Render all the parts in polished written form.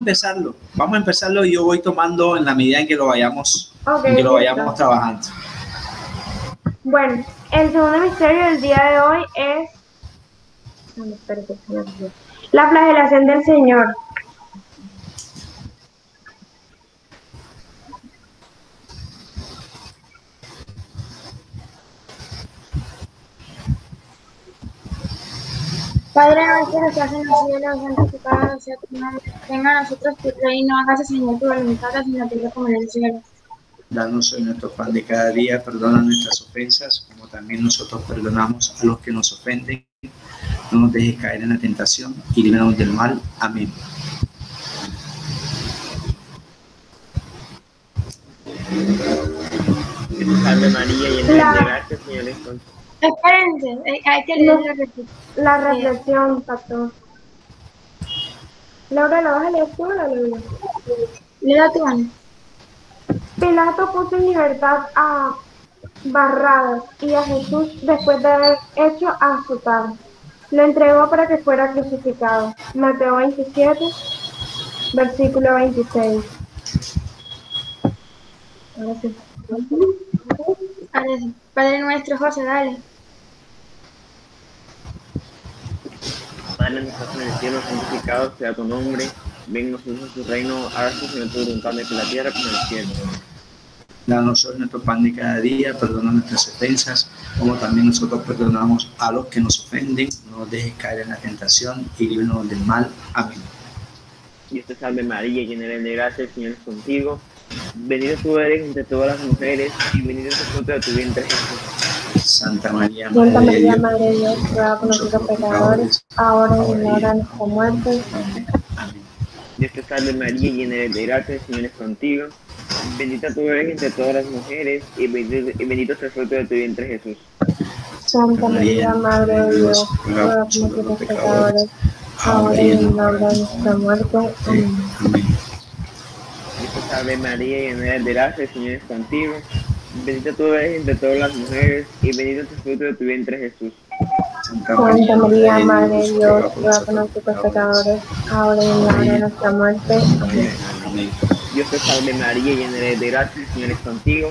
empezarlo y yo voy tomando en la medida en que lo vayamos, trabajando. Bueno, el segundo misterio del día de hoy es la flagelación del Señor. Padre nuestro que estás en los cielos, santificado sea tu nombre. Venga a nosotros tu reino, hágase Señor tu voluntad, así en la tierra como en el cielo. Danos hoy nuestro pan de cada día, perdona nuestras ofensas, como también nosotros perdonamos a los que nos ofenden. No nos dejes caer en la tentación y líbranos del mal. Amén. Salve María, llena de gracia, Señor es contigo. Espérense, hay que leer la reflexión, pastor. Laura, ¿la vas a leer tú o la leo yo? Léela tú, Ana. Pilato puso en libertad a Barrabás y a Jesús, después de haber hecho azotar, lo entregó para que fuera crucificado. Mateo 27, versículo 26. Ahora sí. Padre nuestro, José, dale. Padre nuestro en el cielo, santificado sea tu nombre. Venga a nosotros tu reino, hágase Señor tu voluntad en la tierra como en el cielo. Danos hoy nuestro pan de cada día, perdona nuestras ofensas, como también nosotros perdonamos a los que nos ofenden. No nos dejes caer en la tentación y líbranos del mal. Amén. Dios te salve María, llena eres de gracia, el Señor es contigo. Bendita tú eres entre todas las mujeres y bendito es el fruto de tu vientre Jesús. Santa María, Madre de Dios, ruega por nosotros pecadores, ahora y en la hora de nuestra muerte. Amén. Dios te salve María, llena eres de gracia, el Señor es contigo. Bendita tú eres entre todas las mujeres y bendito es el fruto de tu vientre Jesús. Santa María, Madre de Dios, ruega por nosotros pecadores, ahora y en la hora de nuestra muerte. Amén. Dios te salve María, llena eres de gracia, el Señor es contigo. Bendita tú eres entre todas las mujeres y bendito es el fruto de tu vientre Jesús. Santa María, Madre de Dios, ruega por nosotros pecadores, ahora y en la hora de nuestra muerte. Amén. Dios te salve María, llena eres de gracia, el Señor es contigo.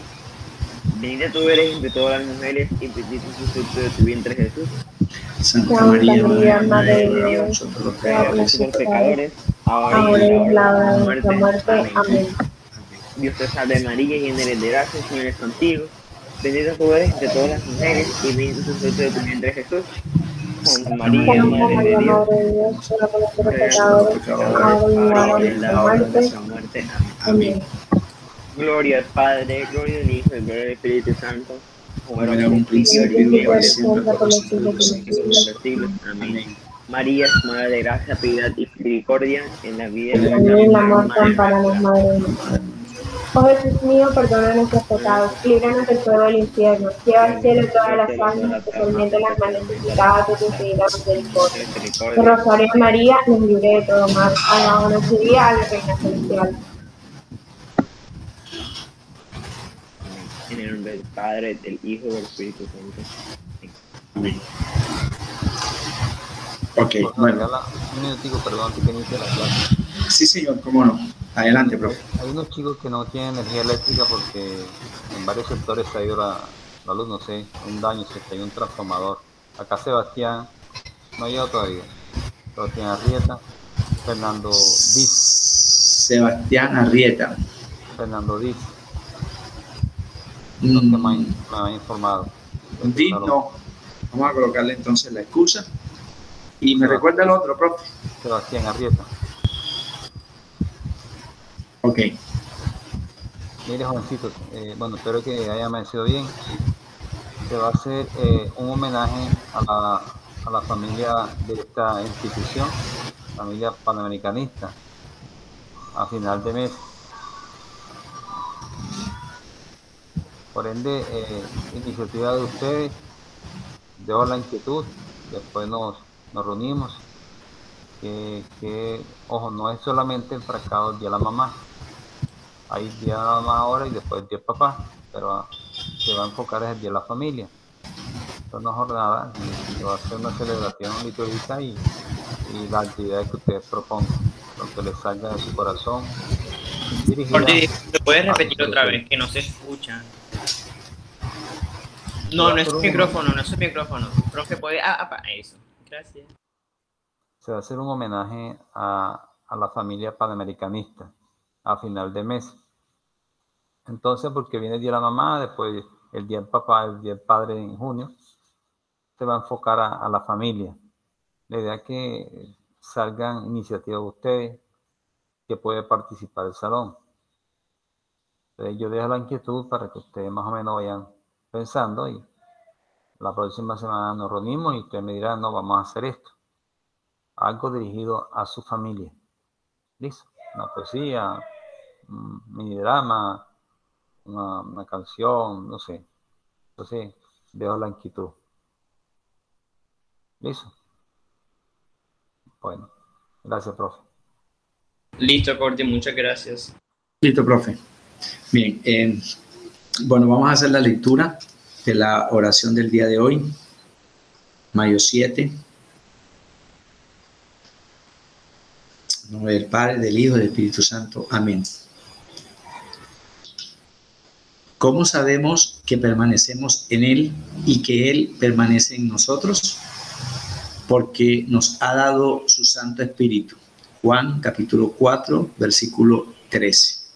Bendita tú eres entre todas las mujeres y bendito es el fruto de tu vientre Jesús. Santa María, Madre de Dios, ruega por nosotros pecadores, ahora y en la hora de nuestra muerte. Amén. Dios te salve María, llena eres de gracia, el Señor es contigo. Bendita tú eres entre todas las mujeres y bendito es el fruto de tu vientre Jesús. Santa María, Madre de Dios, ruega por nosotros pecadores, ahora y en la hora de nuestra muerte. Amén. Gloria al Padre, gloria al Hijo y gloria al Espíritu Santo. Como era en un principio y ahora y siempre por los siglos de los siglos. Amén. María, Madre de gracia, piedad y misericordia, en la vida y la muerte, amparanos, Madre mía. Oh Jesús mío, perdona nuestros pecados, líbranos del fuego del infierno, lleva al cielo todas las almas, especialmente las más necesitadas de tu infinita misericordia. Que Rosario de María nos libre de todo mal. Alabamos su día a la Reina Celestial. En el nombre del Padre, del Hijo y del Espíritu Santo. Amén. Ok, bueno. Un minutico, perdón, que inicie la clase. Sí, señor, cómo no. Adelante, profe. Hay unos chicos que no tienen energía eléctrica porque en varios sectores se ha ido la luz, no sé, un daño, se cayó un transformador. Acá Sebastián no ha llegado todavía. Sebastián Arrieta, Fernando Diz. Sebastián Arrieta. Fernando Diz. Los que me han informado. Diz no. Vamos a colocarle entonces la excusa. Y me recuerda el otro, profe. Sebastián Arrieta. Ok. Mire, jovencitos, bueno, espero que haya amanecido bien. Se va a hacer un homenaje a la familia de esta institución, familia panamericanista, a final de mes. Por ende, iniciativa de ustedes, dejo la inquietud, después nos reunimos. Que, ojo, no es solamente enfrascado el día de la mamá. Hay día de la mamá ahora y después el día del papá, pero se va a enfocar en el día de la familia. Esto no es jornada, se va a hacer una celebración litúrgica y las actividades que ustedes propongan. lo que les salga de su corazón. Jordi, ¿te puedes repetir otra vez? Que no se escucha. No, no es su micrófono, no es su micrófono. Profe, puede... eso. Gracias. Se va a hacer un homenaje a la familia panamericanista a final de mes. Entonces, porque viene el Día de la Mamá, después el Día del Papá, el Día del Padre en junio, se va a enfocar a la familia. La idea es que salgan iniciativas de ustedes que puede participar el salón. Entonces, yo dejo la inquietud para que ustedes más o menos vayan pensando y la próxima semana nos reunimos y ustedes me dirán, no, vamos a hacer esto. Algo dirigido a su familia. ¿Listo? Una poesía, un mini drama, una canción, no sé. Entonces, dejo la inquietud. ¿Listo? Bueno, gracias, profe. Listo, Jordi, muchas gracias. Listo, profe. Bien, bueno, vamos a hacer la lectura de la oración del día de hoy, mayo 7. En nombre del Padre, del Hijo y del Espíritu Santo. Amén. ¿Cómo sabemos que permanecemos en Él y que Él permanece en nosotros? Porque nos ha dado su Santo Espíritu. Juan, capítulo 4, versículo 13.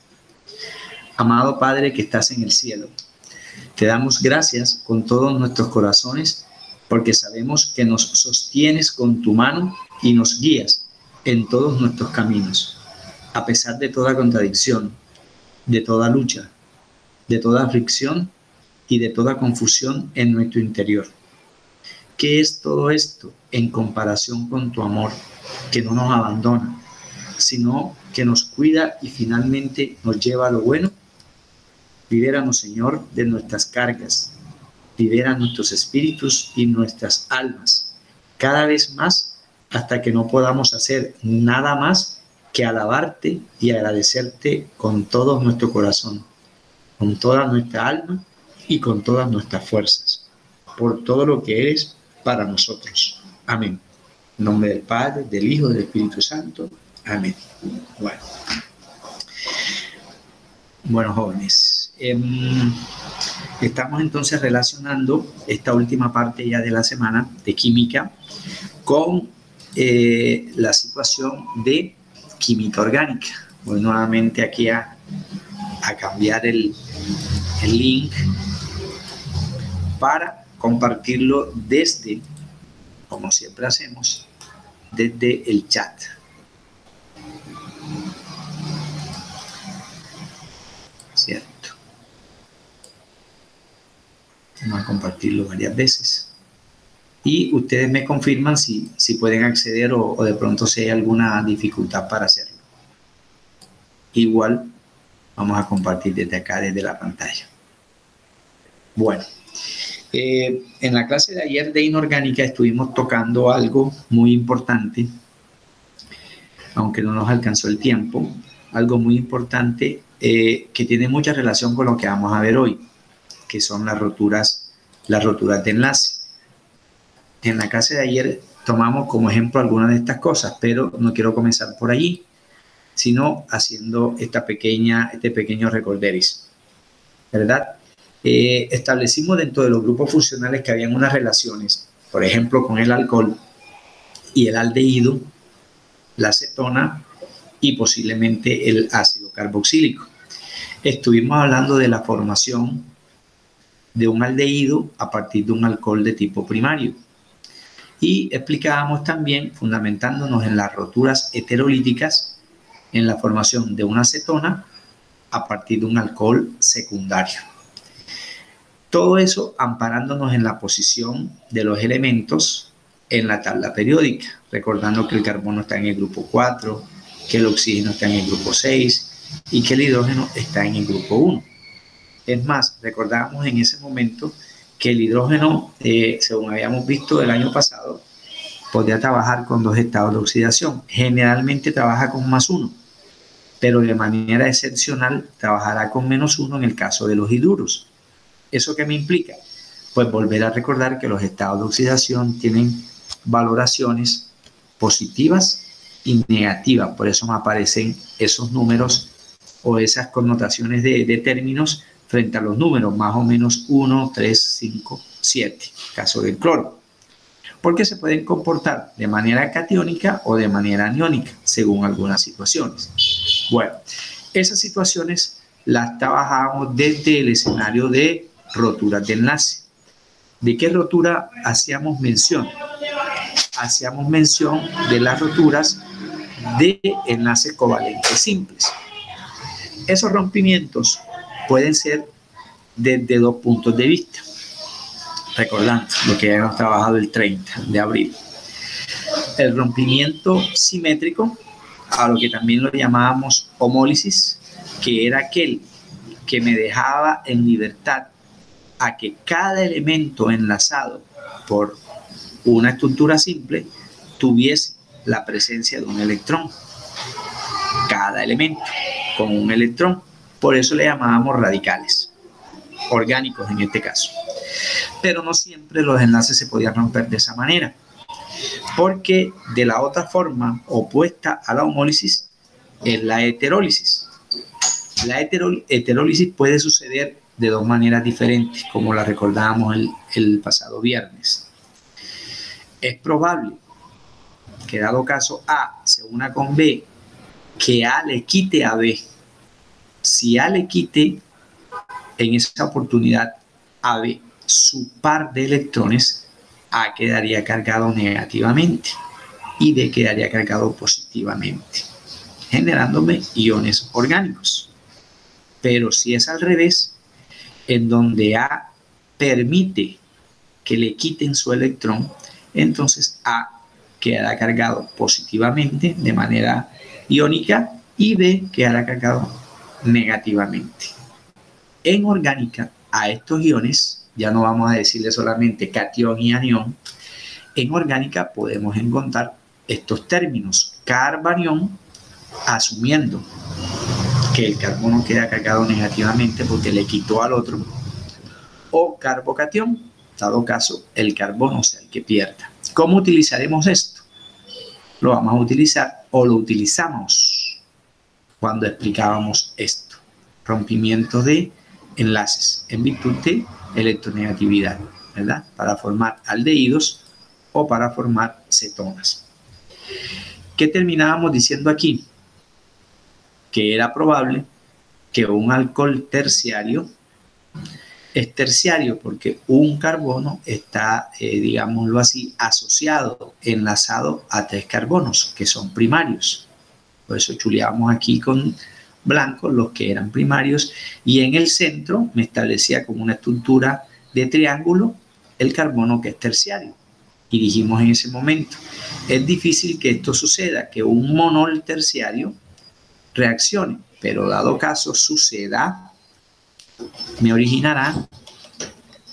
Amado Padre que estás en el cielo, te damos gracias con todos nuestros corazones porque sabemos que nos sostienes con tu mano y nos guías en todos nuestros caminos, a pesar de toda contradicción, de toda lucha, de toda aflicción y de toda confusión en nuestro interior. ¿Qué es todo esto en comparación con tu amor que no nos abandona, sino que nos cuida y finalmente nos lleva a lo bueno? Libéranos, Señor, de nuestras cargas. Libera nuestros espíritus y nuestras almas, cada vez más hasta que no podamos hacer nada más que alabarte y agradecerte con todo nuestro corazón, con toda nuestra alma y con todas nuestras fuerzas, por todo lo que eres para nosotros. Amén. En nombre del Padre, del Hijo y del Espíritu Santo. Amén. Bueno, jóvenes. Estamos entonces relacionando esta última parte ya de la semana de química con la situación de química orgánica. Voy nuevamente aquí a cambiar el link para compartirlo desde, como siempre hacemos, desde el chat. ¿Cierto? Vamos a compartirlo varias veces. Y ustedes me confirman si pueden acceder o de pronto si hay alguna dificultad para hacerlo. Igual vamos a compartir desde acá, desde la pantalla. Bueno, en la clase de ayer de inorgánica estuvimos tocando algo muy importante, aunque no nos alcanzó el tiempo, algo muy importante que tiene mucha relación con lo que vamos a ver hoy, que son las roturas de enlace. En la clase de ayer tomamos como ejemplo algunas de estas cosas, pero no quiero comenzar por allí, sino haciendo este pequeño recorderis, ¿verdad? Establecimos dentro de los grupos funcionales que habían unas relaciones, por ejemplo, con el alcohol y el aldehído, la acetona y posiblemente el ácido carboxílico. Estuvimos hablando de la formación de un aldehído a partir de un alcohol de tipo primario. Y explicábamos también, fundamentándonos en las roturas heterolíticas, en la formación de una acetona a partir de un alcohol secundario. Todo eso amparándonos en la posición de los elementos en la tabla periódica, recordando que el carbono está en el grupo 4, que el oxígeno está en el grupo 6 y que el hidrógeno está en el grupo 1. Es más, recordábamos en ese momento que el hidrógeno, según habíamos visto el año pasado, podía trabajar con 2 estados de oxidación. Generalmente trabaja con +1, pero de manera excepcional trabajará con -1 en el caso de los hidruros. ¿Eso qué me implica? Pues volver a recordar que los estados de oxidación tienen valoraciones positivas y negativa. Por eso me aparecen esos números o esas connotaciones de términos frente a los números, más o menos 1, 3, 5, 7, caso del cloro. Porque se pueden comportar de manera catiónica o de manera aniónica, según algunas situaciones. Bueno, esas situaciones las trabajábamos desde el escenario de roturas de enlace. ¿De qué rotura hacíamos mención? Hacíamos mención de las roturas de enlaces covalentes simples. Esos rompimientos pueden ser desde dos puntos de vista. Recordando lo que hemos trabajado el 30 de abril. El rompimiento simétrico, a lo que también lo llamábamos homólisis, que era aquel que me dejaba en libertad a que cada elemento enlazado por una estructura simple tuviese la presencia de un electrón. Cada elemento con un electrón. Por eso le llamábamos radicales, orgánicos en este caso. Pero no siempre los enlaces se podían romper de esa manera, porque de la otra forma opuesta a la homólisis es la heterólisis. La heterólisis puede suceder de dos maneras diferentes, como la recordábamos el pasado viernes. Es probable que, dado caso A se una con B, que A le quite a B. Si A le quite en esa oportunidad a B su par de electrones, A quedaría cargado negativamente y B quedaría cargado positivamente, generándome iones orgánicos. Pero si es al revés, en donde A permite que le quiten su electrón, entonces A quedará cargado positivamente de manera iónica y B quedará cargado negativamente. En orgánica, a estos iones, ya no vamos a decirle solamente catión y anión, en orgánica podemos encontrar estos términos: carbanión, asumiendo que el carbono queda cargado negativamente porque le quitó al otro, o carbocatión, dado caso el carbono sea el que pierda. ¿Cómo utilizaremos esto? Lo vamos a utilizar, o lo utilizamos cuando explicábamos esto: rompimiento de enlaces en virtud de electronegatividad, ¿verdad? Para formar aldehídos o para formar cetonas. ¿Qué terminábamos diciendo aquí? Que era probable que un alcohol terciario es terciario porque un carbono está, digámoslo así, asociado, enlazado a 3 carbonos que son primarios. Por eso chuleábamos aquí con blanco los que eran primarios, y en el centro me establecía como una estructura de triángulo el carbono que es terciario. Y dijimos en ese momento, es difícil que esto suceda, que un monol terciario reaccione, pero dado caso suceda, me originará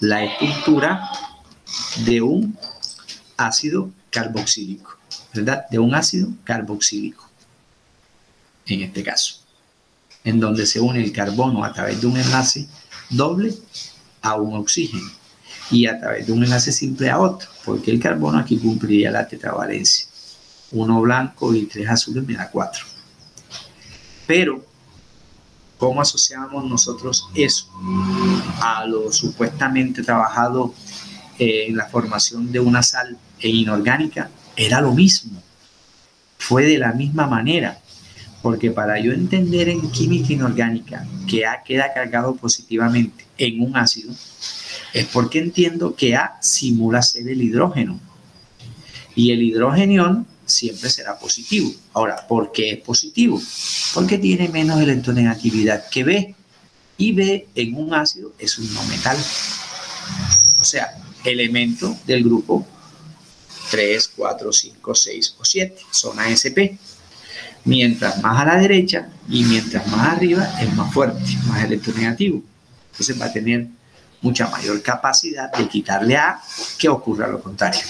la estructura de un ácido carboxílico, ¿verdad? De un ácido carboxílico, en este caso, en donde se une el carbono a través de un enlace doble a un oxígeno y a través de un enlace simple a otro, porque el carbono aquí cumpliría la tetravalencia. 1 blanco y 3 azules me da 4. Pero, ¿cómo asociamos nosotros eso a lo supuestamente trabajado en la formación de una sal inorgánica? Era lo mismo, fue de la misma manera. Porque para yo entender en química inorgánica que A queda cargado positivamente en un ácido, es porque entiendo que A simula ser el hidrógeno. Y el hidrogenión siempre será positivo. Ahora, ¿por qué es positivo? Porque tiene menos electronegatividad que B. Y B en un ácido es un no metal. O sea, elemento del grupo 3, 4, 5, 6 o 7. Zona SP. Mientras más a la derecha y mientras más arriba es más fuerte, más electronegativo. Entonces va a tener mucha mayor capacidad de quitarle A que ocurra lo contrario.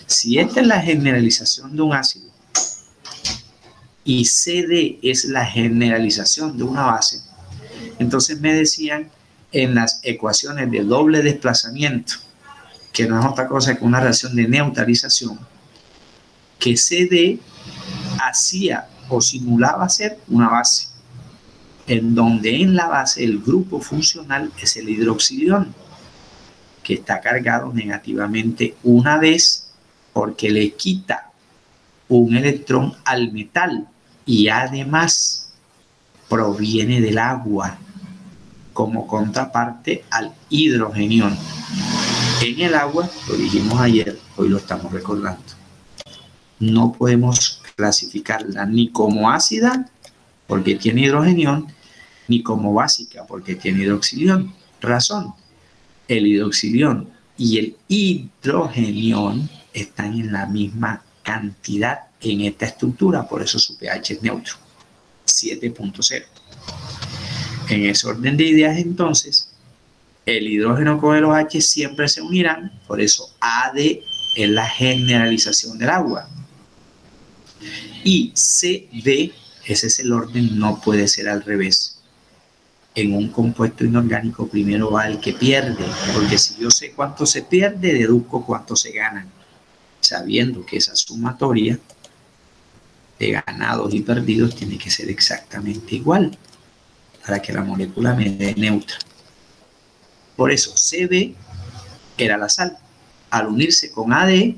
Si esta es la generalización de un ácido y CD es la generalización de una base, entonces me decían en las ecuaciones de doble desplazamiento, que no es otra cosa que una reacción de neutralización, que CD hacía o simulaba ser una base, en donde en la base el grupo funcional es el hidroxilión, que está cargado negativamente una vez porque le quita un electrón al metal y además proviene del agua como contraparte al hidrogenión. En el agua, lo dijimos ayer, hoy lo estamos recordando, no podemos clasificarla ni como ácida porque tiene hidrogenión, ni como básica porque tiene hidroxilión. Razón, el hidroxilión y el hidrogenión están en la misma cantidad en esta estructura, por eso su pH es neutro, 7.0. En ese orden de ideas, entonces, el hidrógeno con el OH siempre se unirán, por eso AD es la generalización del agua. Y CD, ese es el orden, no puede ser al revés. En un compuesto inorgánico primero va el que pierde, porque si yo sé cuánto se pierde, deduzco cuánto se gana, sabiendo que esa sumatoria de ganados y perdidos tiene que ser exactamente igual para que la molécula me dé neutra. Por eso CD era la sal. Al unirse con AD,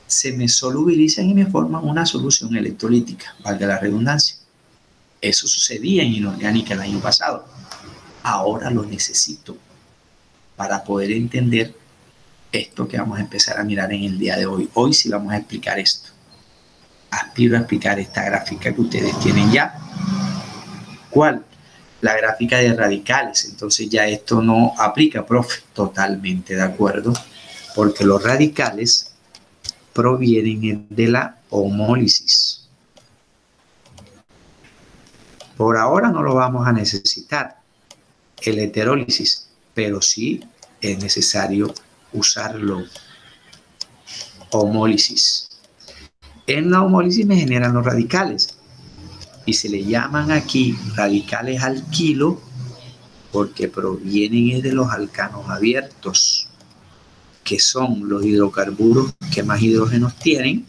se me solubilizan y me forman una solución electrolítica, valga la redundancia. Eso sucedía en inorgánica el año pasado. Ahora lo necesito para poder entender esto que vamos a empezar a mirar en el día de hoy. Hoy sí vamos a explicar esto. Aspiro a explicar esta gráfica que ustedes tienen ya. ¿Cuál? La gráfica de radicales. Entonces ya esto no aplica, profe. Totalmente de acuerdo, porque los radicales provienen de la homólisis. Por ahora no lo vamos a necesitar, el heterólisis, pero sí es necesario usarlo. Homólisis. En la homólisis me generan los radicales y se le llaman aquí radicales alquilo porque provienen de los alcanos abiertos, que son los hidrocarburos que más hidrógenos tienen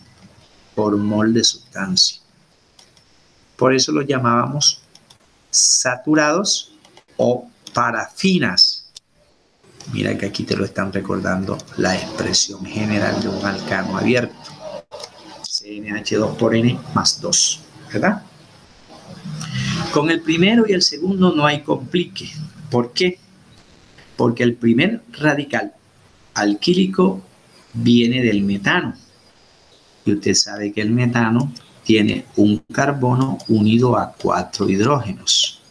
por mol de sustancia. Por eso los llamábamos saturados o parafinas. Mira que aquí te lo están recordando la expresión general de un alcano abierto. CnH2 por N más 2, ¿verdad? Con el primero y el segundo no hay complique. ¿Por qué? Porque el primer radical alquílico viene del metano. Y usted sabe que el metano tiene un carbono unido a 4 hidrógenos.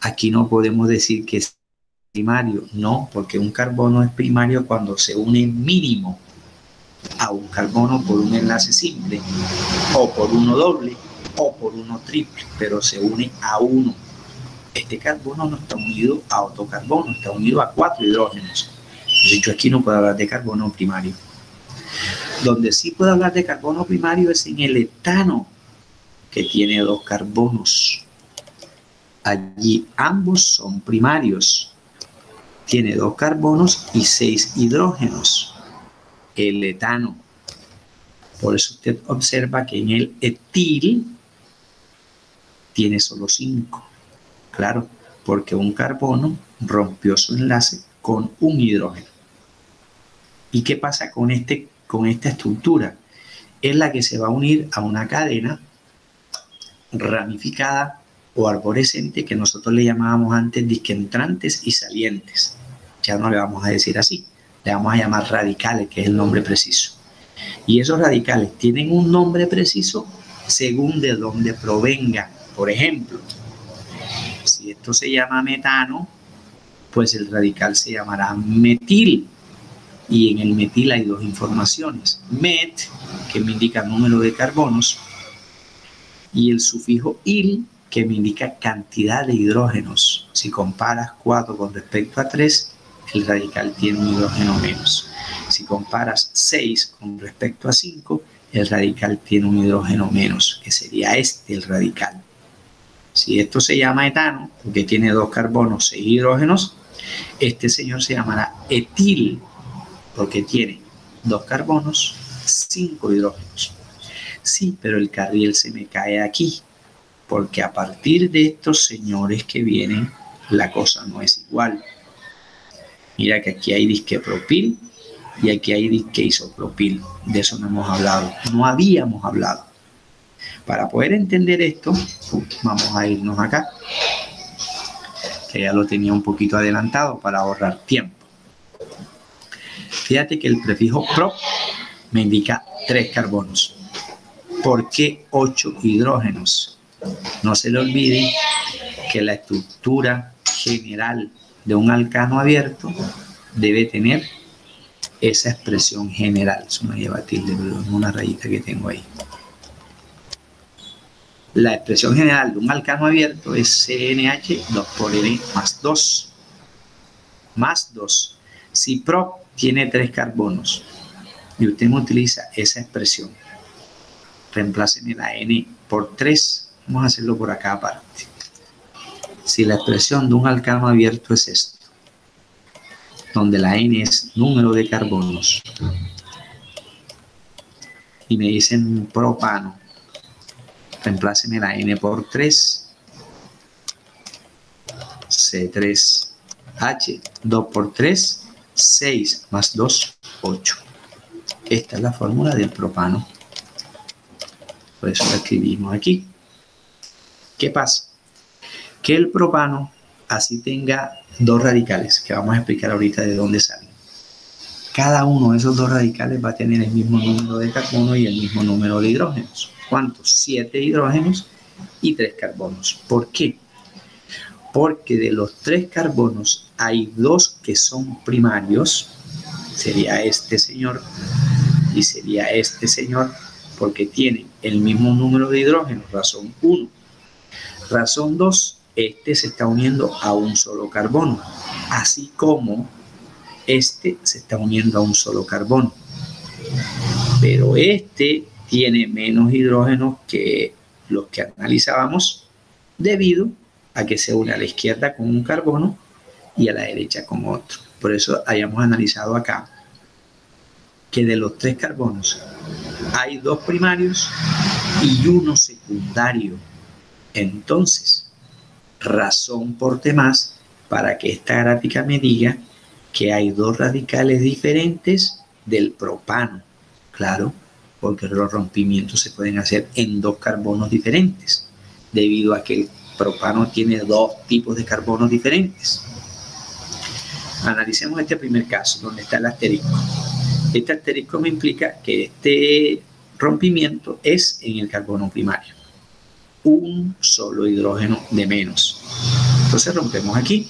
Aquí no podemos decir que es primario, no, porque un carbono es primario cuando se une mínimo a un carbono por un enlace simple, o por uno doble, o por uno triple, pero se une a uno. Este carbono no está unido a otro carbono, está unido a 4 hidrógenos. Entonces yo aquí no puedo hablar de carbono primario. Donde sí puedo hablar de carbono primario es en el etano, que tiene 2 carbonos. Allí ambos son primarios. Tiene 2 carbonos y 6 hidrógenos. El etano. Por eso usted observa que en el etil tiene solo 5. Claro, porque un carbono rompió su enlace con un hidrógeno. ¿Y qué pasa con esta estructura? Es la que se va a unir a una cadena ramificada o arborescente que nosotros le llamábamos antes disquentrantes y salientes. Ya no le vamos a decir así, le vamos a llamar radicales, que es el nombre preciso. Y esos radicales tienen un nombre preciso según de dónde provengan. Por ejemplo, si esto se llama metano, pues el radical se llamará metil. Y en el metil hay 2 informaciones. Met, que me indica número de carbonos, y el sufijo il, que me indica cantidad de hidrógenos. Si comparas 4 con respecto a 3, el radical tiene un hidrógeno menos. Si comparas 6 con respecto a 5, el radical tiene un hidrógeno menos, que sería el radical. Si esto se llama etano, porque tiene 2 carbonos, 6 hidrógenos, este señor se llamará etil, porque tiene 2 carbonos, 5 hidrógenos. Sí, pero el carril se me cae aquí, porque a partir de estos señores que vienen, la cosa no es igual. Mira que aquí hay disque propil y aquí hay disque isopropil. De eso no hemos hablado, no habíamos hablado. Para poder entender esto, vamos a irnos acá, que ya lo tenía un poquito adelantado para ahorrar tiempo. Fíjate que el prefijo prop me indica 3 carbonos. ¿Por qué 8 hidrógenos? No se le olvide que la estructura general de un alcano abierto debe tener esa expresión general. Eso me lleva a tilde, pero es una rayita que tengo ahí. La expresión general de un alcano abierto es CNH 2 por N más 2. Más 2. Si prop tiene 3 carbonos y usted me utiliza esa expresión, reempláceme la N por 3. Vamos a hacerlo por acá aparte. Si la expresión de un alcano abierto es esto, donde la N es número de carbonos, y me dicen propano, reempláceme la N por 3, C3H, 2 por 3, 6 más 2, 8. Esta es la fórmula del propano. Por eso la escribimos aquí. ¿Qué pasa? Que el propano así tenga 2 radicales, que vamos a explicar ahorita de dónde salen. Cada uno de esos 2 radicales va a tener el mismo número de carbono y el mismo número de hidrógenos. ¿Cuántos? 7 hidrógenos y 3 carbonos. ¿Por qué? Porque de los 3 carbonos hay 2 que son primarios, sería este señor y sería este señor, porque tienen el mismo número de hidrógenos, razón 1. Razón 2, este se está uniendo a un solo carbono, así como este se está uniendo a un solo carbono. Pero este tiene menos hidrógenos que los que analizábamos, debido a que se une a la izquierda con un carbono y a la derecha con otro. Por eso hayamos analizado acá que de los 3 carbonos hay 2 primarios y 1 secundario. Entonces, razón por demás para que esta gráfica me diga que hay 2 radicales diferentes del propano. Claro, porque los rompimientos se pueden hacer en 2 carbonos diferentes, debido a que el propano tiene 2 tipos de carbonos diferentes. Analicemos este primer caso, donde está el asterisco. Este asterisco me implica que este rompimiento es en el carbono primario. Un solo hidrógeno de menos. Entonces rompemos aquí.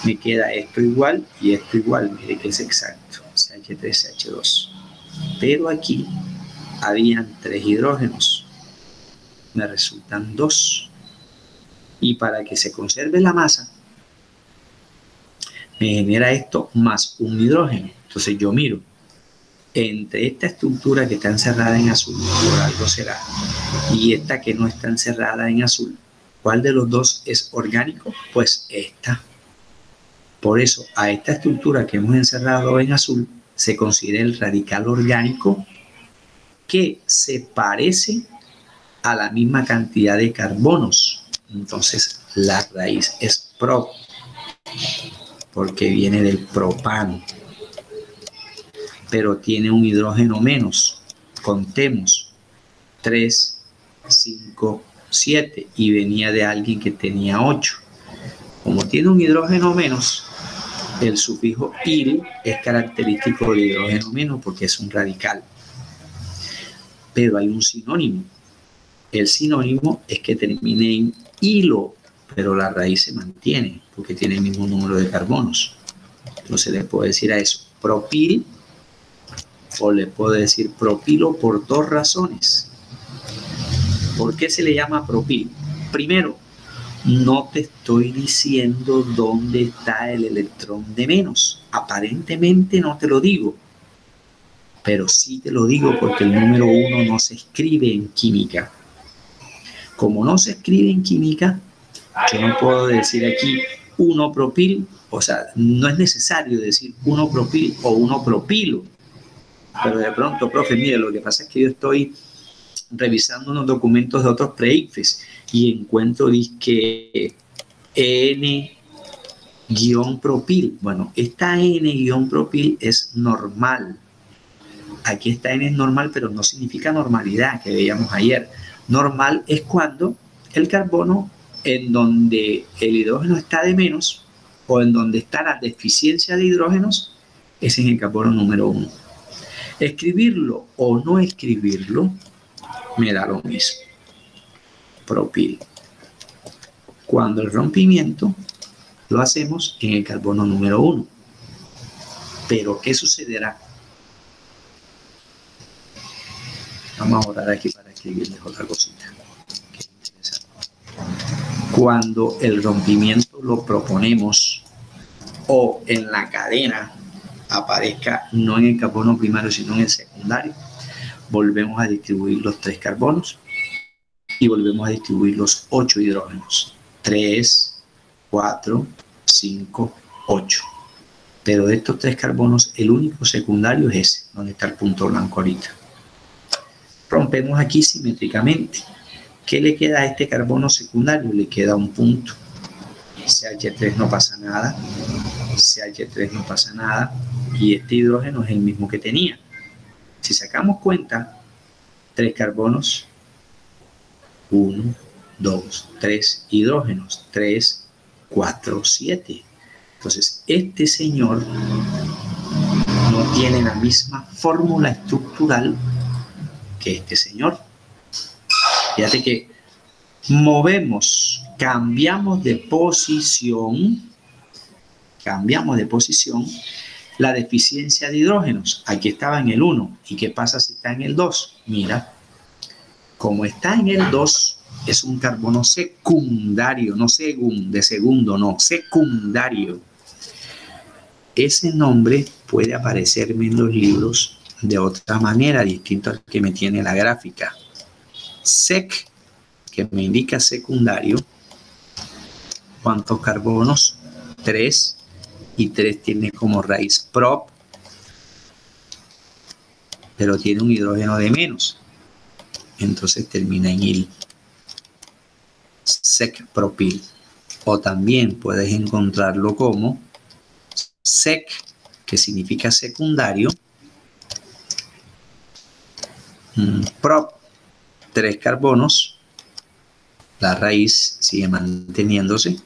Me queda esto igual y esto igual. Mire que es exacto. CH3, CH2. Pero aquí habían 3 hidrógenos. Me resultan 2. Y para que se conserve la masa, me genera esto más un hidrógeno. Entonces yo miro entre esta estructura que está encerrada en azul, por algo será, y esta que no está encerrada en azul, ¿cuál de los 2 es orgánico? Pues esta. Por eso a esta estructura que hemos encerrado en azul se considera el radical orgánico que se parece a la misma cantidad de carbonos. Entonces la raíz es prop, porque viene del propano, pero tiene un hidrógeno menos. Contemos 3, 5, 7 y venía de alguien que tenía 8. Como tiene un hidrógeno menos, el sufijo il es característico del hidrógeno menos porque es un radical. Pero hay un sinónimo. El sinónimo es que termine en hilo, pero la raíz se mantiene porque tiene el mismo número de carbonos. Entonces le puedo decir a eso propil, o le puedo decir propilo por 2 razones. ¿Por qué se le llama propil? Primero, no te estoy diciendo dónde está el electrón de menos. Aparentemente no te lo digo, pero sí te lo digo porque el número 1 no se escribe en química. Como no se escribe en química, yo no puedo decir aquí 1 propil, o sea, no es necesario decir 1 propil o 1 propilo. Pero de pronto, profe, mire, lo que pasa es que yo estoy revisando unos documentos de otros pre-ICFES y encuentro que N-propil. Bueno, esta N-propil es normal. Aquí esta N es normal, pero no significa normalidad que veíamos ayer. Normal es cuando el carbono en donde el hidrógeno está de menos o en donde está la deficiencia de hidrógenos es en el carbono número 1. Escribirlo o no escribirlo me da lo mismo. Propil. Cuando el rompimiento lo hacemos en el carbono número 1. Pero ¿qué sucederá? Vamos a orar aquí para escribirles otra cosita que es interesante. Cuando el rompimiento lo proponemos o en la cadena aparezca no en el carbono primario sino en el secundario, volvemos a distribuir los 3 carbonos y volvemos a distribuir los 8 hidrógenos. 3, 4, 5, 8. Pero de estos 3 carbonos, el único secundario es ese, donde está el punto blanco ahorita. Rompemos aquí simétricamente. ¿Qué le queda a este carbono secundario? Le queda un punto. CH3 no pasa nada. CH3 no pasa nada. Y este hidrógeno es el mismo que tenía. Si sacamos cuenta, 3 carbonos, 1, 2, 3 hidrógenos, 3, 4, 7. Entonces, este señor no tiene la misma fórmula estructural que este señor. Fíjate que cambiamos de posición la deficiencia de hidrógenos. Aquí estaba en el 1. ¿Y qué pasa si está en el 2? Mira, como está en el 2, es un carbono secundario, no de segundo, no, secundario. Ese nombre puede aparecerme en los libros de otra manera, distinto al que me tiene la gráfica. Sec, que me indica secundario. ¿Cuántos carbonos? 3. Y 3 tiene como raíz prop, pero tiene un hidrógeno de menos. Entonces termina en il. Sec propil. O también puedes encontrarlo como sec, que significa secundario. Prop, 3 carbonos. La raíz sigue manteniéndose.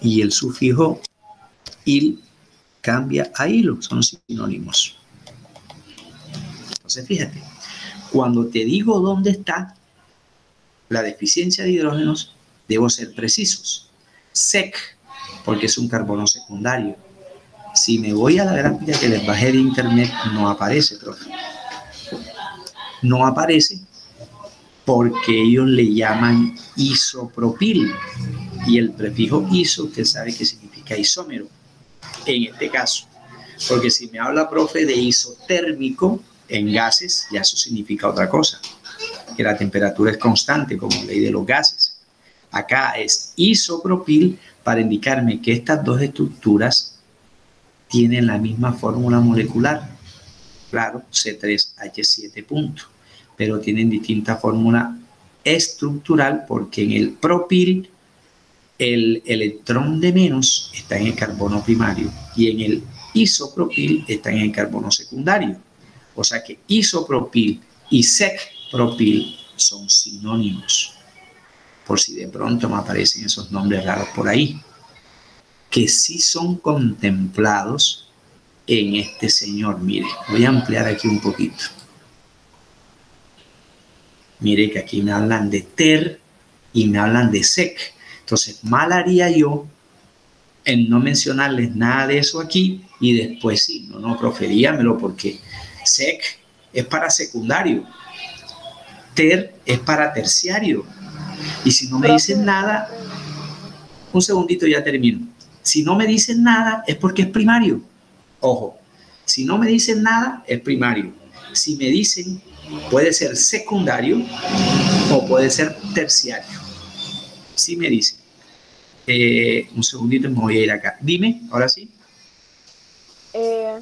Y el sufijo il cambia a hilo, son sinónimos. Entonces fíjate, cuando te digo dónde está la deficiencia de hidrógenos, debo ser precisos. Sec, porque es un carbono secundario. Si me voy a la gráfica que les bajé de internet, no aparece, profe. No aparece porque ellos le llaman isopropil. Y el prefijo iso, usted sabe que significa isómero. En este caso, porque si me habla, profe, de isotérmico en gases, ya eso significa otra cosa, que la temperatura es constante, como ley de los gases. Acá es isopropil para indicarme que estas dos estructuras tienen la misma fórmula molecular. Claro, C3H7 punto, pero tienen distinta fórmula estructural porque en el propil el electrón de menos está en el carbono primario y en el isopropil está en el carbono secundario. O sea que isopropil y sec-propil son sinónimos. Por si de pronto me aparecen esos nombres raros por ahí, que sí son contemplados en este señor. Mire, voy a ampliar aquí un poquito. Mire que aquí me hablan de ter y me hablan de sec. Entonces, mal haría yo en no mencionarles nada de eso aquí y después sí, no, proferíamelo porque sec es para secundario, ter es para terciario. Y si no me dicen nada, un segundito ya termino. Si no me dicen nada es porque es primario. Ojo, si no me dicen nada es primario. Si me dicen, puede ser secundario o puede ser terciario. Si me dicen. Un segundito me voy a ir acá. Dime, ahora sí.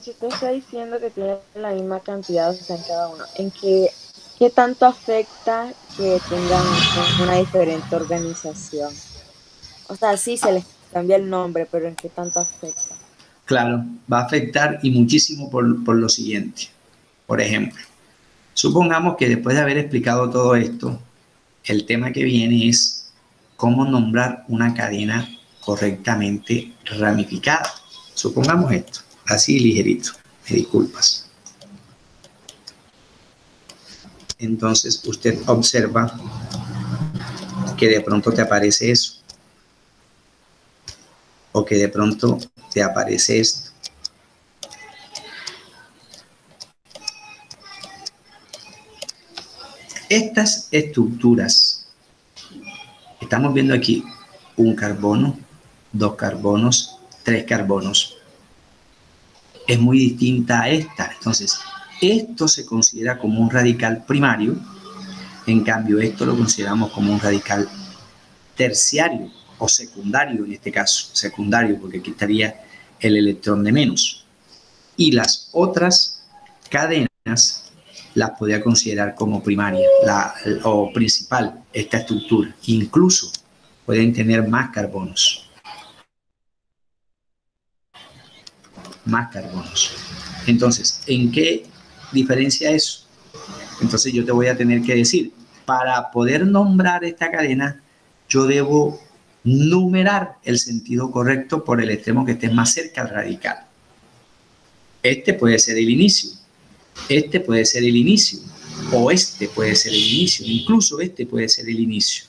Si usted está diciendo que tiene la misma cantidad, o sea, en cada uno, ¿en qué ¿Qué tanto afecta que tengan una diferente organización? O sea, sí se les cambia el nombre, pero ¿en qué tanto afecta? Claro, va a afectar y muchísimo por lo siguiente. Por ejemplo, supongamos que después de haber explicado todo esto, el tema que viene es cómo nombrar una cadena correctamente ramificada. Supongamos esto, así ligerito, me disculpas. Entonces usted observa que de pronto te aparece eso, o que de pronto te aparece esto. Estas estructuras, estamos viendo aquí un carbono, dos carbonos, tres carbonos. Es muy distinta a esta. Entonces, esto se considera como un radical primario, en cambio esto lo consideramos como un radical terciario o secundario en este caso, secundario porque aquí estaría el electrón de menos. Y las otras cadenas las podría considerar como primaria o principal, esta estructura. Incluso pueden tener más carbonos. Más carbonos. Entonces, ¿en qué diferencia eso? Entonces yo te voy a tener que decir, para poder nombrar esta cadena, yo debo numerar el sentido correcto por el extremo que esté más cerca al radical. Este puede ser el inicio, este puede ser el inicio, o este puede ser el inicio, incluso este puede ser el inicio.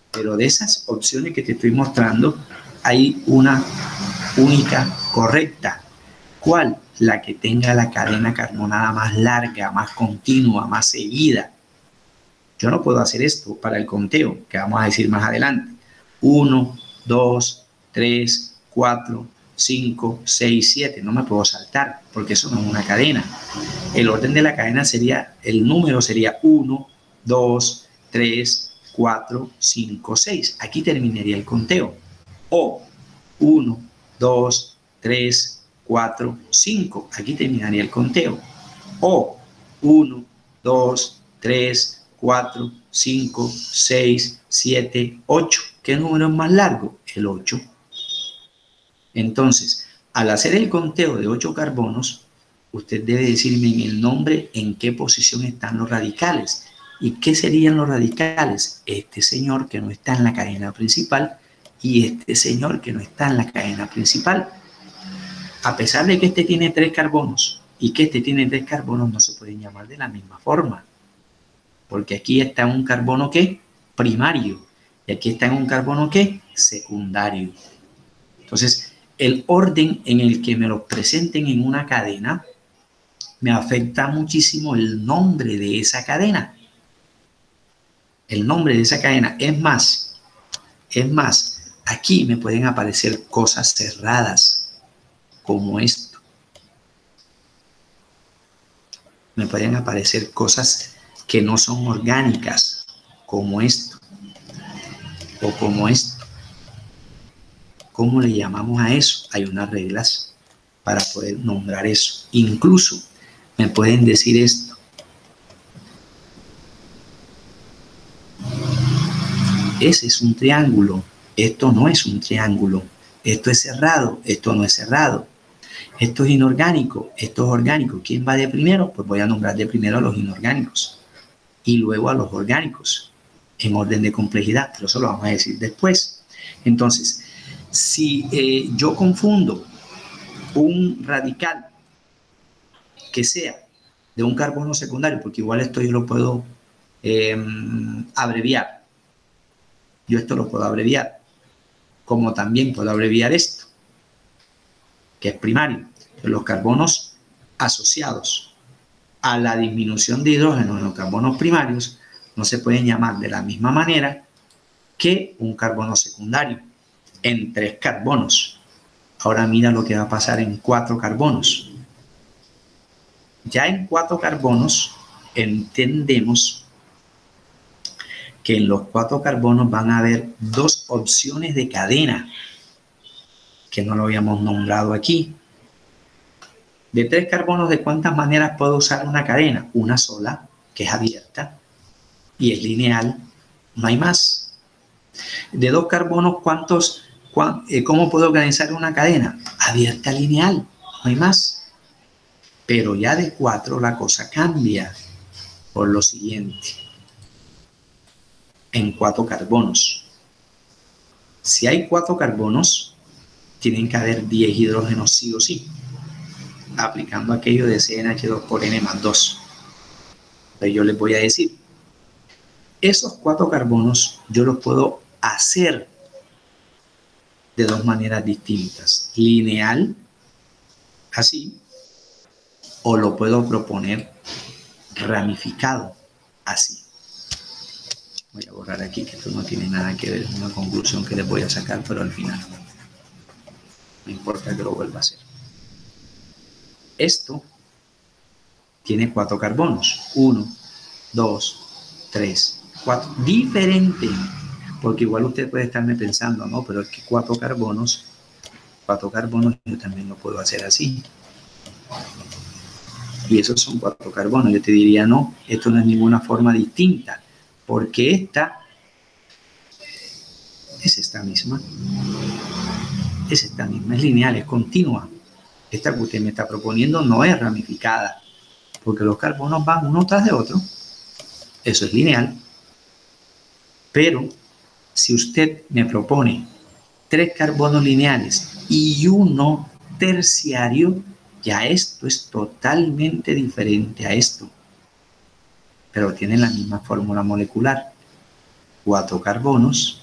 Pero de esas opciones que te estoy mostrando, hay una única correcta. ¿Cuál? La que tenga la cadena carbonada más larga, más continua, más seguida. Yo no puedo hacer esto para el conteo, que vamos a decir más adelante. 1, 2, 3, 4, 5, 6, 7. No me puedo saltar, porque eso no es una cadena. El orden de la cadena sería, el número sería 1, 2, 3, 4, 5, 6. Aquí terminaría el conteo. O 1, 2, 3, 4, 5. Aquí terminaría el conteo. O 1, 2, 3, 4, 5, 6, 7, 8. ¿Qué número es más largo? El 8. Entonces, al hacer el conteo de 8 carbonos, usted debe decirme en el nombre en qué posición están los radicales. ¿Y qué serían los radicales? Este señor que no está en la cadena principal y este señor que no está en la cadena principal. A pesar de que este tiene 3 carbonos y que este tiene 3 carbonos, no se pueden llamar de la misma forma. Porque aquí está un carbono que primario y aquí está un carbono que secundario. Entonces, el orden en el que me los presenten en una cadena me afecta muchísimo el nombre de esa cadena. El nombre de esa cadena. Es más, aquí me pueden aparecer cosas cerradas como esto. Me pueden aparecer cosas que no son orgánicas, como esto, o como esto. ¿Cómo le llamamos a eso? Hay unas reglas para poder nombrar eso. Incluso me pueden decir esto. Ese es un triángulo, esto no es un triángulo. Esto es cerrado, esto no es cerrado. Esto es inorgánico, esto es orgánico. ¿Quién va de primero? Pues voy a nombrar de primero a los inorgánicos y luego a los orgánicos en orden de complejidad, pero eso lo vamos a decir después. Entonces, si yo confundo un radical que sea de un carbono secundario, porque igual esto yo lo puedo abreviar, yo esto lo puedo abreviar, como también puedo abreviar esto, que es primario, los carbonos asociados a la disminución de hidrógeno en los carbonos primarios no se pueden llamar de la misma manera que un carbono secundario en 3 carbonos. Ahora mira lo que va a pasar en 4 carbonos. Ya en 4 carbonos entendemos que en los 4 carbonos van a haber 2 opciones de cadena que no lo habíamos nombrado aquí. De 3 carbonos, ¿de cuántas maneras puedo usar una cadena? Una sola, que es abierta, y es lineal, no hay más. De 2 carbonos, ¿cómo puedo organizar una cadena? Abierta, lineal, no hay más. Pero ya de 4 la cosa cambia por lo siguiente. En 4 carbonos. Si hay 4 carbonos, tienen que haber 10 hidrógenos sí o sí, aplicando aquello de CnH2 por N más 2. Entonces yo les voy a decir, esos 4 carbonos yo los puedo hacer de 2 maneras distintas. Lineal, así, o lo puedo proponer ramificado, así. Voy a borrar aquí que esto no tiene nada que ver, es una conclusión que les voy a sacar, pero al final no importa que lo vuelva a hacer. Esto tiene 4 carbonos, 1, 2, 3, 4, diferente, porque igual usted puede estarme pensando, no, pero es que 4 carbonos yo también lo puedo hacer así. Y esos son 4 carbonos. Yo te diría, no, esto no es ninguna forma distinta, porque esta es esta misma. Es esta misma, es lineal, es continua. Esta que usted me está proponiendo no es ramificada, porque los carbonos van uno tras de otro. Eso es lineal. Pero si usted me propone 3 carbonos lineales y 1 terciario, ya esto es totalmente diferente a esto. Pero tienen la misma fórmula molecular. 4 carbonos,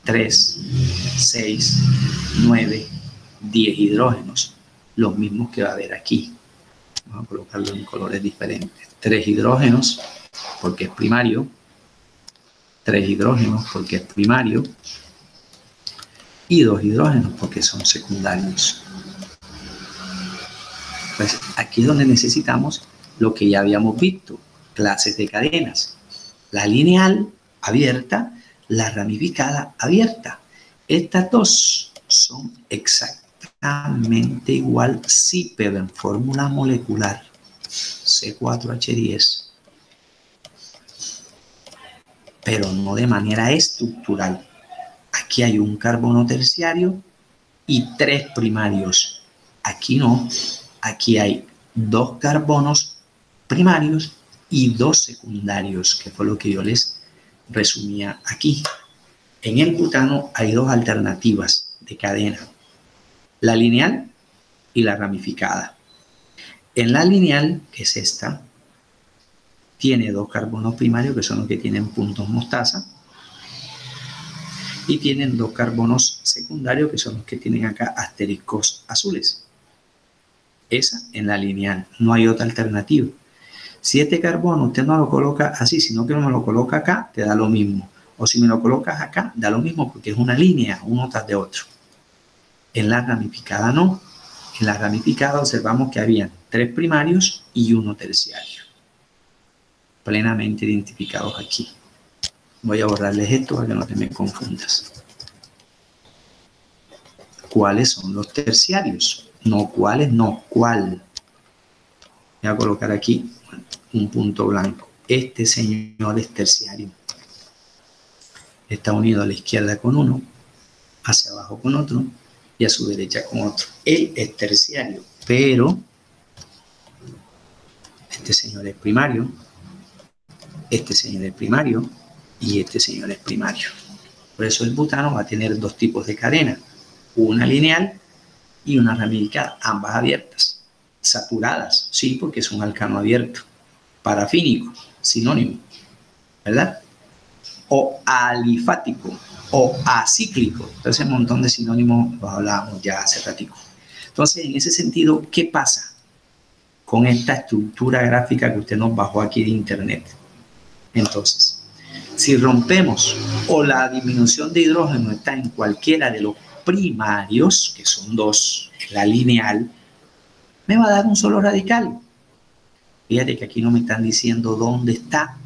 3, 6, 9, 10 hidrógenos. Los mismos que va a haber aquí. Vamos a colocarlo en colores diferentes. 3 hidrógenos, porque es primario. 3 hidrógenos, porque es primario. Y 2 hidrógenos, porque son secundarios. Pues aquí es donde necesitamos lo que ya habíamos visto. Clases de cadenas. La lineal, abierta. La ramificada, abierta. Estas dos son exactamente igual, sí, pero en fórmula molecular. C4H10. Pero no de manera estructural. Aquí hay un carbono terciario y 3 primarios. Aquí no. Aquí hay 2 carbonos primarios y 2 secundarios, que fue lo que yo les resumía aquí. En el butano hay 2 alternativas de cadena. La lineal y la ramificada. En la lineal, que es esta, tiene 2 carbonos primarios, que son los que tienen puntos mostaza, y tienen 2 carbonos secundarios, que son los que tienen acá asteriscos azules. Esa en la lineal, no hay otra alternativa. Si este carbono usted no lo coloca así, sino que me lo coloca acá, te da lo mismo. O si me lo colocas acá, da lo mismo porque es una línea, uno tras de otro. En la ramificada no. En la ramificada observamos que habían 3 primarios y 1 terciario. Plenamente identificados aquí. Voy a borrarles esto para que no te me confundas. ¿Cuáles son los terciarios? No cuáles, no cuál. Voy a colocar aquí un punto blanco. Este señor es terciario. Está unido a la izquierda con uno, hacia abajo con otro y a su derecha con otro. Él es terciario, pero este señor es primario, este señor es primario y este señor es primario. Por eso el butano va a tener 2 tipos de cadena, una lineal y una ramificada, ambas abiertas, saturadas, sí, porque es un alcano abierto, parafínico, sinónimo, ¿verdad? O alifático o acíclico. Entonces, un montón de sinónimos los hablábamos ya hace ratico. Entonces, en ese sentido, ¿qué pasa con esta estructura gráfica que usted nos bajó aquí de internet? Entonces, si rompemos o la disminución de hidrógeno está en cualquiera de los primarios, que son 2, la lineal, me va a dar un solo radical. Fíjate que aquí no me están diciendo dónde está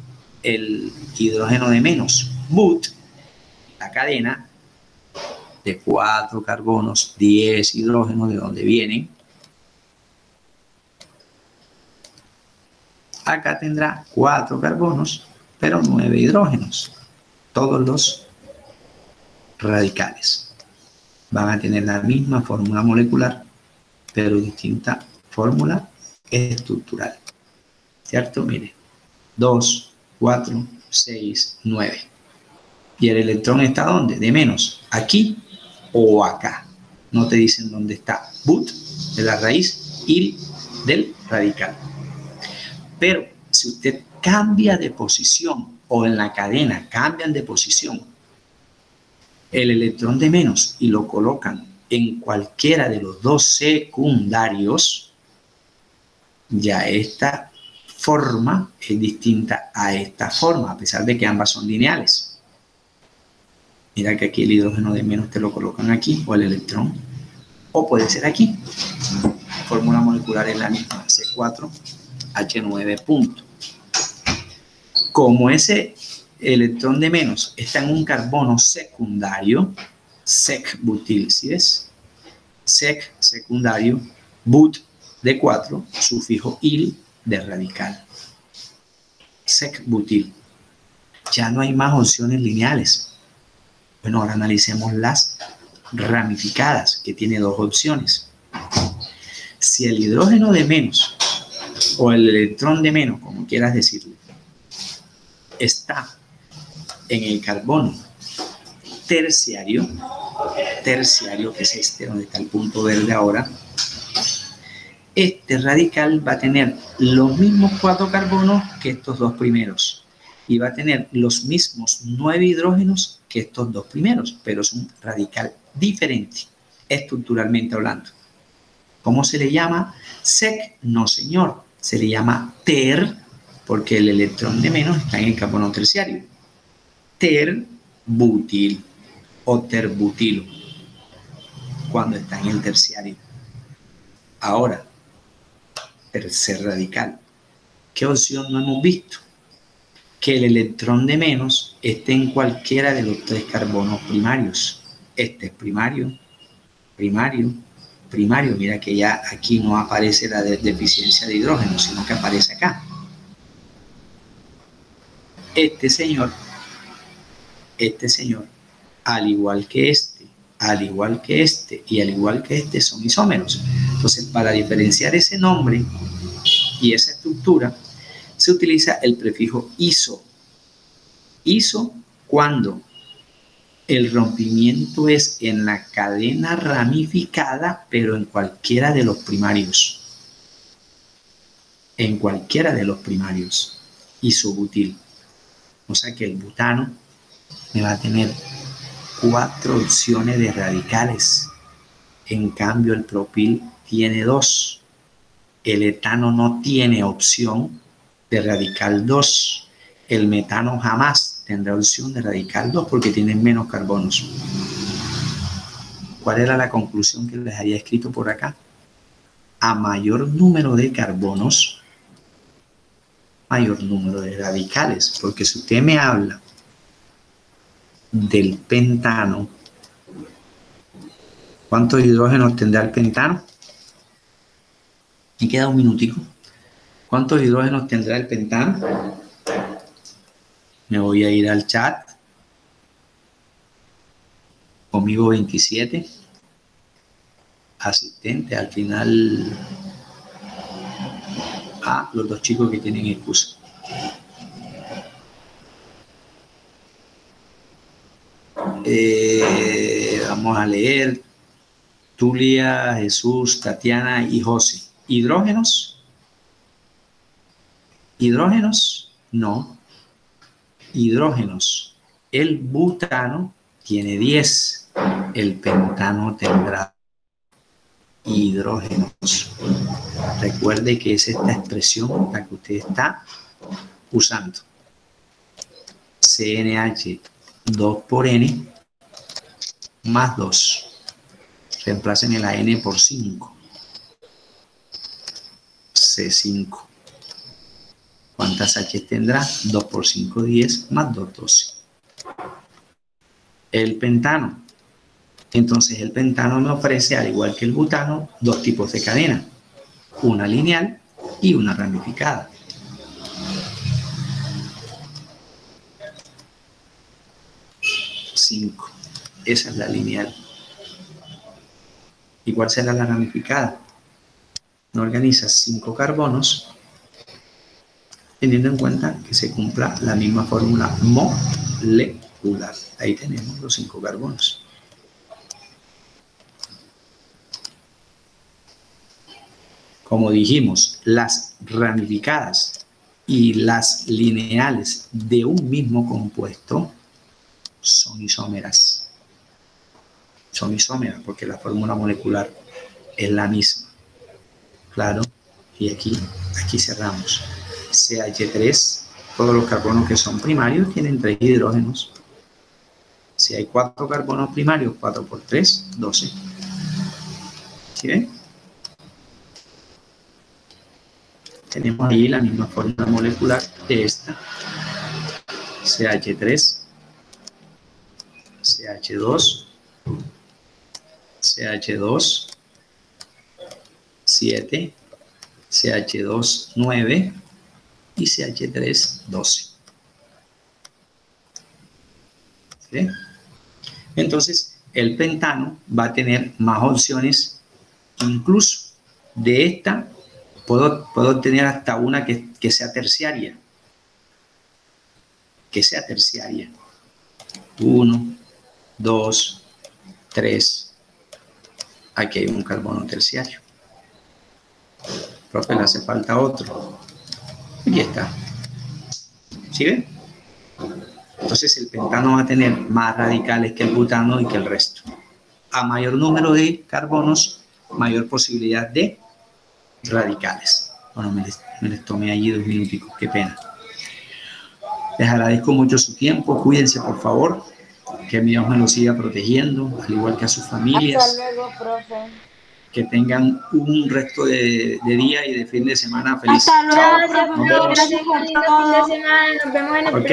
el hidrógeno de menos. But, la cadena de 4 carbonos, 10 hidrógenos, de donde vienen, Acá tendrá 4 carbonos, pero 9 hidrógenos. Todos los radicales van a tener la misma fórmula molecular, pero distinta fórmula estructural. ¿Cierto? Mire, 2, 4, 6, 9. ¿Y el electrón está dónde? De menos, aquí o acá. No te dicen dónde está. But de la raíz, il del radical. Pero si usted cambia de posición o en la cadena cambian de posición el electrón de menos y lo colocan en cualquiera de los dos secundarios, ya esta forma es distinta a esta forma, a pesar de que ambas son lineales. Mira que aquí el hidrógeno de menos te lo colocan aquí, o el electrón, o puede ser aquí. Fórmula molecular es la misma, C4H9 punto. Como ese electrón de menos está en un carbono secundario, sec-butil, ¿sí ves? Sec, secundario, but de 4, sufijo il de radical. Sec-butil. Ya no hay más opciones lineales. Bueno, ahora analicemos las ramificadas, que tiene dos opciones. Si el hidrógeno de menos, o el electrón de menos, como quieras decirlo, está en el carbono terciario, que es este, donde está el punto verde ahora, este radical va a tener los mismos 4 carbonos que estos dos primeros y va a tener los mismos 9 hidrógenos que estos dos primeros, pero es un radical diferente, estructuralmente hablando. ¿Cómo se le llama? Sec, no señor, se le llama ter, porque el electrón de menos está en el carbono terciario. Terbutil o terbutilo, cuando está en el terciario. Ahora, tercer radical. ¿Qué opción no hemos visto? Que el electrón de menos esté en cualquiera de los 3 carbonos primarios. Este es primario, primario, primario. Mira que ya aquí no aparece la deficiencia de hidrógeno, sino que aparece acá. Este señor, al igual que este, al igual que este y al igual que este, son isómeros. Entonces, para diferenciar ese nombre y esa estructura, se utiliza el prefijo iso. Iso cuando el rompimiento es en la cadena ramificada, pero en cualquiera de los primarios. En cualquiera de los primarios. Isobutil. O sea que el butano me va a tener 4 opciones de radicales. En cambio, el propil tiene 2. El etano no tiene opción de radical 2. El metano jamás tendrá opción de radical 2 porque tiene menos carbonos. ¿Cuál era la conclusión que les había escrito por acá? A mayor número de carbonos, mayor número de radicales, porque si usted me habla del pentano, ¿cuántos hidrógenos tendrá el pentano? Me queda un minutico. ¿Cuántos hidrógenos tendrá el pentano? Me voy a ir al chat. Conmigo 27. Asistente, al final. Los 2 chicos que tienen excusa. Vamos a leer. Tulia, Jesús, Tatiana y José. ¿Hidrógenos? ¿Hidrógenos? No. Hidrógenos. El butano tiene 10. El pentano tendrá hidrógenos. Recuerde que es esta expresión la que usted está usando. CNH 2 por N más 2. Reemplacen la N por 5. C5. ¿Cuántas H tendrá? 2 por 5, 10, más 2, 12. El pentano. Entonces el pentano me ofrece, al igual que el butano, 2 tipos de cadena. Una lineal y una ramificada. 5. Esa es la lineal. ¿Y cuál será la ramificada? No organizas 5 carbonos teniendo en cuenta que se cumpla la misma fórmula molecular. Ahí tenemos los 5 carbonos. Como dijimos, las ramificadas y las lineales de un mismo compuesto son isómeras. Son isómeras porque la fórmula molecular es la misma. Claro, y aquí cerramos. CH3, todos los carbonos que son primarios tienen 3 hidrógenos. Si hay 4 carbonos primarios, 4 por 3, 12. ¿Sí ven? Tenemos ahí la misma fórmula molecular de esta. CH3, CH2, CH2, 7, CH2, 9 y CH3, 12. ¿Sí? Entonces, el pentano va a tener más opciones, incluso de esta. Puedo tener hasta una que sea terciaria. Que sea terciaria. 1, 2, 3. Aquí hay un carbono terciario. Profe, le hace falta otro. Aquí está. ¿Sí ven? Entonces el pentano va a tener más radicales que el butano y que el resto. A mayor número de carbonos, mayor posibilidad de radicales. Bueno, me les tomé allí 2 minuticos, qué pena. Les agradezco mucho su tiempo, cuídense por favor, que Dios me los siga protegiendo, al igual que a sus familias. Hasta luego, profe. Que tengan un resto de día y de fin de semana feliz. Hasta luego, Chao. profe. Nos vemos. Gracias por todo. Nos vemos en el Ok.